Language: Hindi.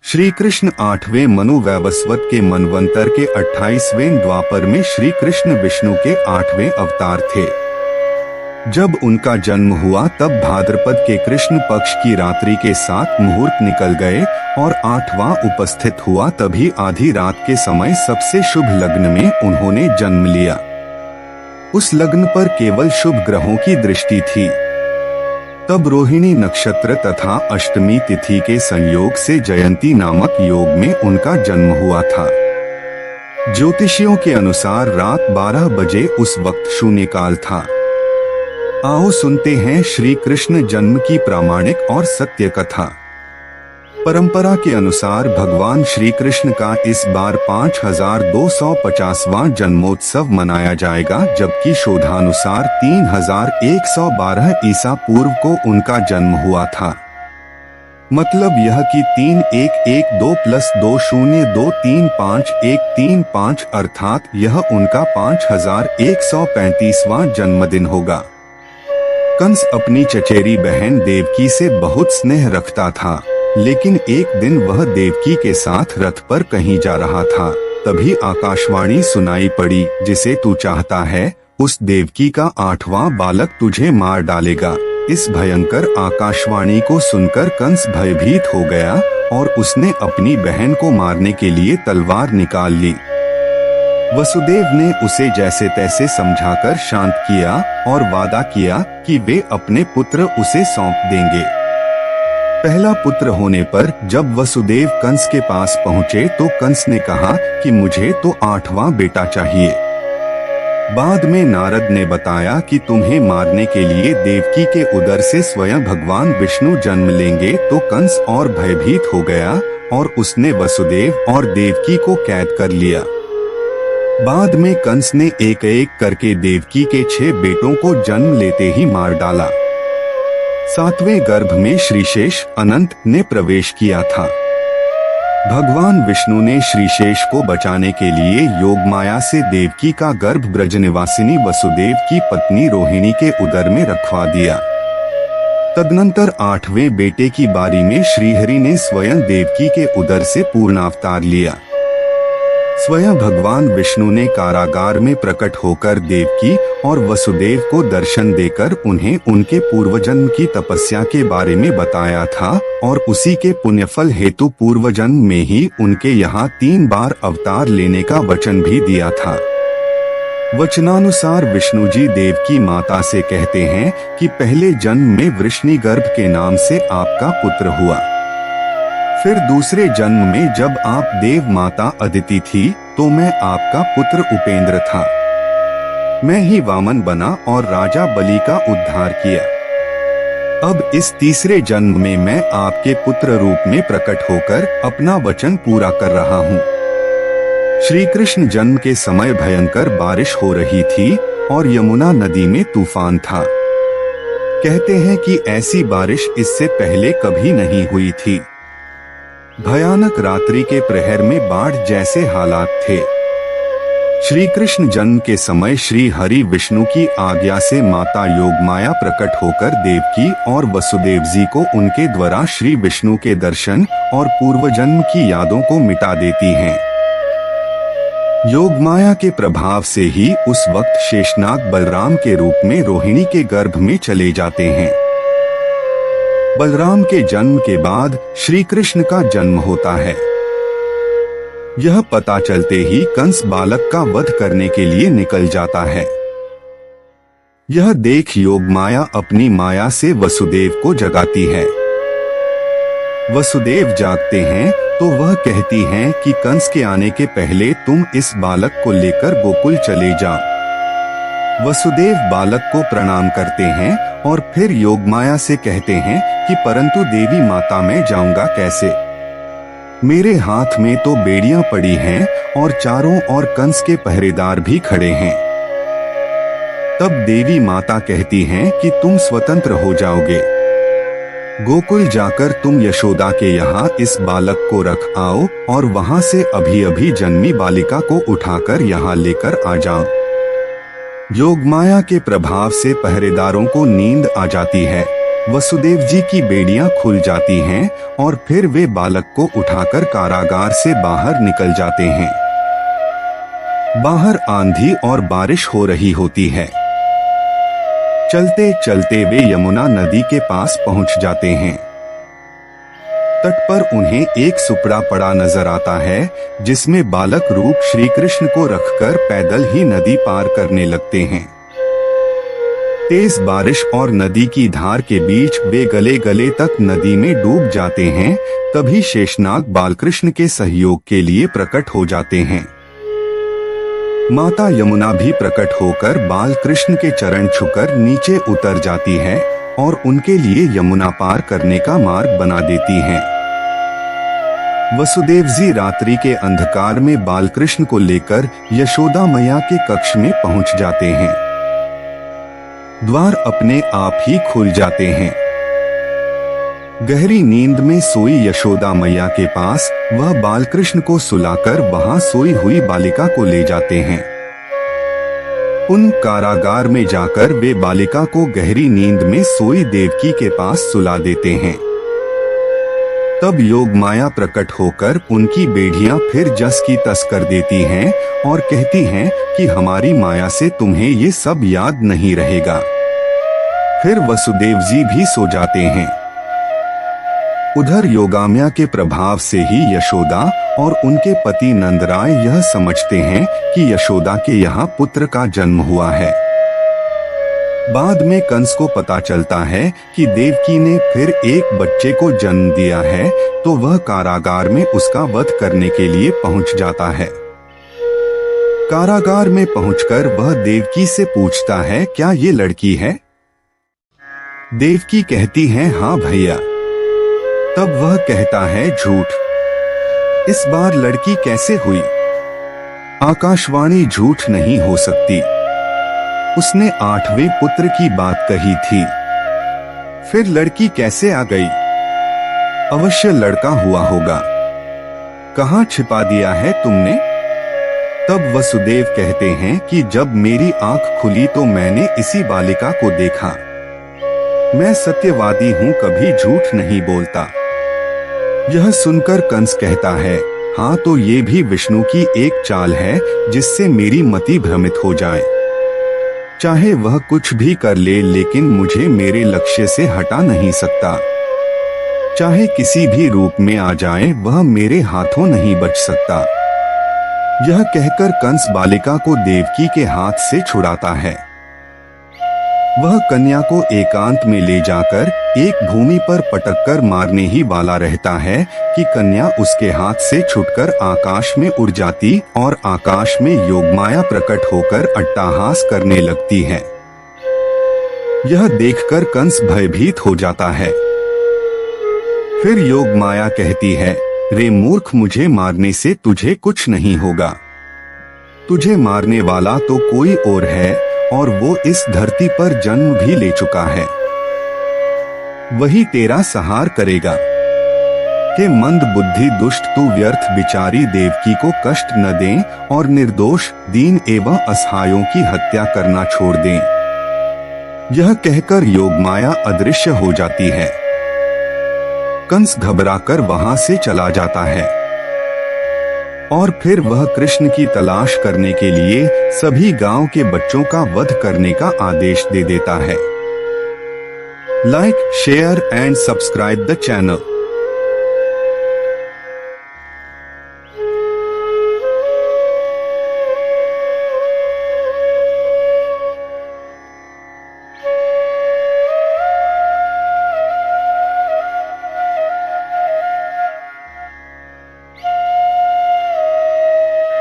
श्री कृष्ण 8वें मनु वैवस्वत के मनवंतर के 28वें द्वापर में श्री कृष्ण विष्णु के 8वें अवतार थे। जब उनका जन्म हुआ तब भाद्रपद के कृष्ण पक्ष की रात्रि के 7 मुहूर्त निकल गए और 8वां उपस्थित हुआ, तभी आधी रात के समय सबसे शुभ लग्न में उन्होंने जन्म लिया। उस लग्न पर केवल शुभ ग्रहों की दृष्टि थी। तब रोहिणी नक्षत्र तथा अष्टमी तिथि के संयोग से जयंती नामक योग में उनका जन्म हुआ था। ज्योतिषियों के अनुसार रात 12 बजे उस वक्त शून्यकाल था। आओ सुनते हैं श्री कृष्ण जन्म की प्रामाणिक और सत्य कथा। परंपरा के अनुसार भगवान श्री कृष्ण का इस बार 5250वां जन्मोत्सव मनाया जाएगा, जबकि शोधानुसार 3112 ईसा पूर्व को उनका जन्म हुआ था। मतलब यह कि 3112 + 20235 अर्थात यह उनका 5135वां जन्मदिन होगा। कंस अपनी चचेरी बहन देवकी से बहुत स्नेह रखता था, लेकिन एक दिन वह देवकी के साथ रथ पर कहीं जा रहा था। तभी आकाशवाणी सुनाई पड़ी, जिसे तू चाहता है उस देवकी का 8वां बालक तुझे मार डालेगा। इस भयंकर आकाशवाणी को सुनकर कंस भयभीत हो गया और उसने अपनी बहन को मारने के लिए तलवार निकाल ली। वसुदेव ने उसे जैसे तैसे समझाकर शांत किया और वादा किया कि वे अपने पुत्र उसे सौंप देंगे। पहला पुत्र होने पर जब वसुदेव कंस के पास पहुँचे तो कंस ने कहा कि मुझे तो 8वां बेटा चाहिए। बाद में नारद ने बताया कि तुम्हें मारने के लिए देवकी के उदर से स्वयं भगवान विष्णु जन्म लेंगे, तो कंस और भयभीत हो गया और उसने वसुदेव और देवकी को कैद कर लिया। बाद में कंस ने एक एक करके देवकी के 6 बेटों को जन्म लेते ही मार डाला। 7वें गर्भ में श्रीशेष अनंत ने प्रवेश किया था। भगवान विष्णु ने श्रीशेष को बचाने के लिए योगमाया से देवकी का गर्भ ब्रज निवासिनी वसुदेव की पत्नी रोहिणी के उदर में रखवा दिया। तदनंतर 8वें बेटे की बारी में श्रीहरि ने स्वयं देवकी के उदर से पूर्णावतार लिया। स्वयं भगवान विष्णु ने कारागार में प्रकट होकर देवकी और वसुदेव को दर्शन देकर उन्हें उनके पूर्वजन्म की तपस्या के बारे में बताया था और उसी के पुण्यफल हेतु पूर्वजन्म में ही उनके यहाँ 3 बार अवतार लेने का वचन भी दिया था। वचनानुसार विष्णु जी देवकी माता से कहते हैं कि पहले जन्म में वृष्णिगर्भ के नाम से आपका पुत्र हुआ। फिर दूसरे जन्म में जब आप देव माता अदिति थी तो मैं आपका पुत्र उपेंद्र था। मैं ही वामन बना और राजा बलि का उद्धार किया। अब इस तीसरे जन्म में मैं आपके पुत्र रूप में प्रकट होकर अपना वचन पूरा कर रहा हूँ। श्री कृष्ण जन्म के समय भयंकर बारिश हो रही थी और यमुना नदी में तूफान था। कहते हैं कि ऐसी बारिश इससे पहले कभी नहीं हुई थी। भयानक रात्रि के प्रहर में बाढ़ जैसे हालात थे। श्री कृष्ण जन्म के समय श्री हरि विष्णु की आज्ञा से माता योगमाया प्रकट होकर देवकी और वसुदेव जी को उनके द्वारा श्री विष्णु के दर्शन और पूर्वजन्म की यादों को मिटा देती हैं। योगमाया के प्रभाव से ही उस वक्त शेषनाग बलराम के रूप में रोहिणी के गर्भ में चले जाते हैं। बलराम के जन्म के बाद श्री कृष्ण का जन्म होता है। यह पता चलते ही कंस बालक का वध करने के लिए निकल जाता है। यह देख योगमाया अपनी माया से वसुदेव को जगाती है। वसुदेव जागते हैं तो वह कहती हैं कि कंस के आने के पहले तुम इस बालक को लेकर गोकुल चले जाओ। वसुदेव बालक को प्रणाम करते हैं और फिर योगमाया से कहते हैं कि परंतु देवी माता मैं जाऊंगा कैसे? मेरे हाथ में तो बेड़ियां पड़ी हैं और चारों ओर कंस के पहरेदार भी खड़े हैं। तब देवी माता कहती हैं कि तुम स्वतंत्र हो जाओगे। गोकुल जाकर तुम यशोदा के यहाँ इस बालक को रख आओ और वहाँ से अभी अभी जन्मी बालिका को उठाकर यहाँ लेकर आ जाओ। योगमाया के प्रभाव से पहरेदारों को नींद आ जाती है। वसुदेव जी की बेड़ियां खुल जाती हैं और फिर वे बालक को उठाकर कारागार से बाहर निकल जाते हैं। बाहर आंधी और बारिश हो रही होती है। चलते चलते वे यमुना नदी के पास पहुंच जाते हैं। तट पर उन्हें एक सुपड़ा पड़ा नजर आता है, जिसमें बालक रूप श्री कृष्ण को रखकर पैदल ही नदी पार करने लगते हैं। तेज बारिश और नदी की धार के बीच वे गले गले तक नदी में डूब जाते हैं। तभी शेषनाग बालकृष्ण के सहयोग के लिए प्रकट हो जाते हैं। माता यमुना भी प्रकट होकर बालकृष्ण के चरण छूकर नीचे उतर जाती है और उनके लिए यमुना पार करने का मार्ग बना देती हैं। वसुदेव जी रात्रि के अंधकार में बालकृष्ण को लेकर यशोदा मैया के कक्ष में पहुंच जाते हैं। द्वार अपने आप ही खुल जाते हैं। गहरी नींद में सोई यशोदा मैया के पास वह बालकृष्ण को सुलाकर वहां सोई हुई बालिका को ले जाते हैं। उन कारागार में जाकर वे बालिका को गहरी नींद में सोई देवकी के पास सुला देते हैं। तब योग माया प्रकट होकर उनकी बेड़ियां फिर जस की तस कर देती हैं और कहती हैं कि हमारी माया से तुम्हें ये सब याद नहीं रहेगा। फिर वसुदेव जी भी सो जाते हैं। उधर योगाम्या के प्रभाव से ही यशोदा और उनके पति नंदराय यह समझते हैं कि यशोदा के यहाँ पुत्र का जन्म हुआ है। बाद में कंस को पता चलता है कि देवकी ने फिर एक बच्चे को जन्म दिया है, तो वह कारागार में उसका वध करने के लिए पहुंच जाता है। कारागार में पहुंचकर वह देवकी से पूछता है, क्या ये लड़की है? देवकी कहती है, हाँ भैया। तब वह कहता है, झूठ। इस बार लड़की कैसे हुई? आकाशवाणी झूठ नहीं हो सकती। उसने 8वें पुत्र की बात कही थी, फिर लड़की कैसे आ गई? अवश्य लड़का हुआ होगा। कहाँ छिपा दिया है तुमने? तब वसुदेव कहते हैं कि जब मेरी आंख खुली तो मैंने इसी बालिका को देखा। मैं सत्यवादी हूँ, कभी झूठ नहीं बोलता। यह सुनकर कंस कहता है, हाँ तो ये भी विष्णु की एक चाल है जिससे मेरी मति भ्रमित हो जाए। चाहे वह कुछ भी कर ले, लेकिन मुझे मेरे लक्ष्य से हटा नहीं सकता। चाहे किसी भी रूप में आ जाए, वह मेरे हाथों नहीं बच सकता। यह कहकर कंस बालिका को देवकी के हाथ से छुड़ाता है। वह कन्या को एकांत में ले जाकर एक भूमि पर पटककर मारने ही वाला रहता है कि कन्या उसके हाथ से छूटकर आकाश में उड़ जाती और आकाश में योगमाया प्रकट होकर अट्टहास करने लगती है। यह देखकर कंस भयभीत हो जाता है। फिर योगमाया कहती है, रे मूर्ख, मुझे मारने से तुझे कुछ नहीं होगा। तुझे मारने वाला तो कोई और है और वो इस धरती पर जन्म भी ले चुका है। वही तेरा सहार करेगा। हे मंद बुद्धि दुष्ट, तू व्यर्थ बिचारी देवकी को कष्ट न दे और निर्दोष दीन एवं असहायों की हत्या करना छोड़ दे। यह कहकर योगमाया अदृश्य हो जाती है। कंस घबराकर वहां से चला जाता है और फिर वह कृष्ण की तलाश करने के लिए सभी गांव के बच्चों का वध करने का आदेश दे देता है। Like, share and subscribe the channel.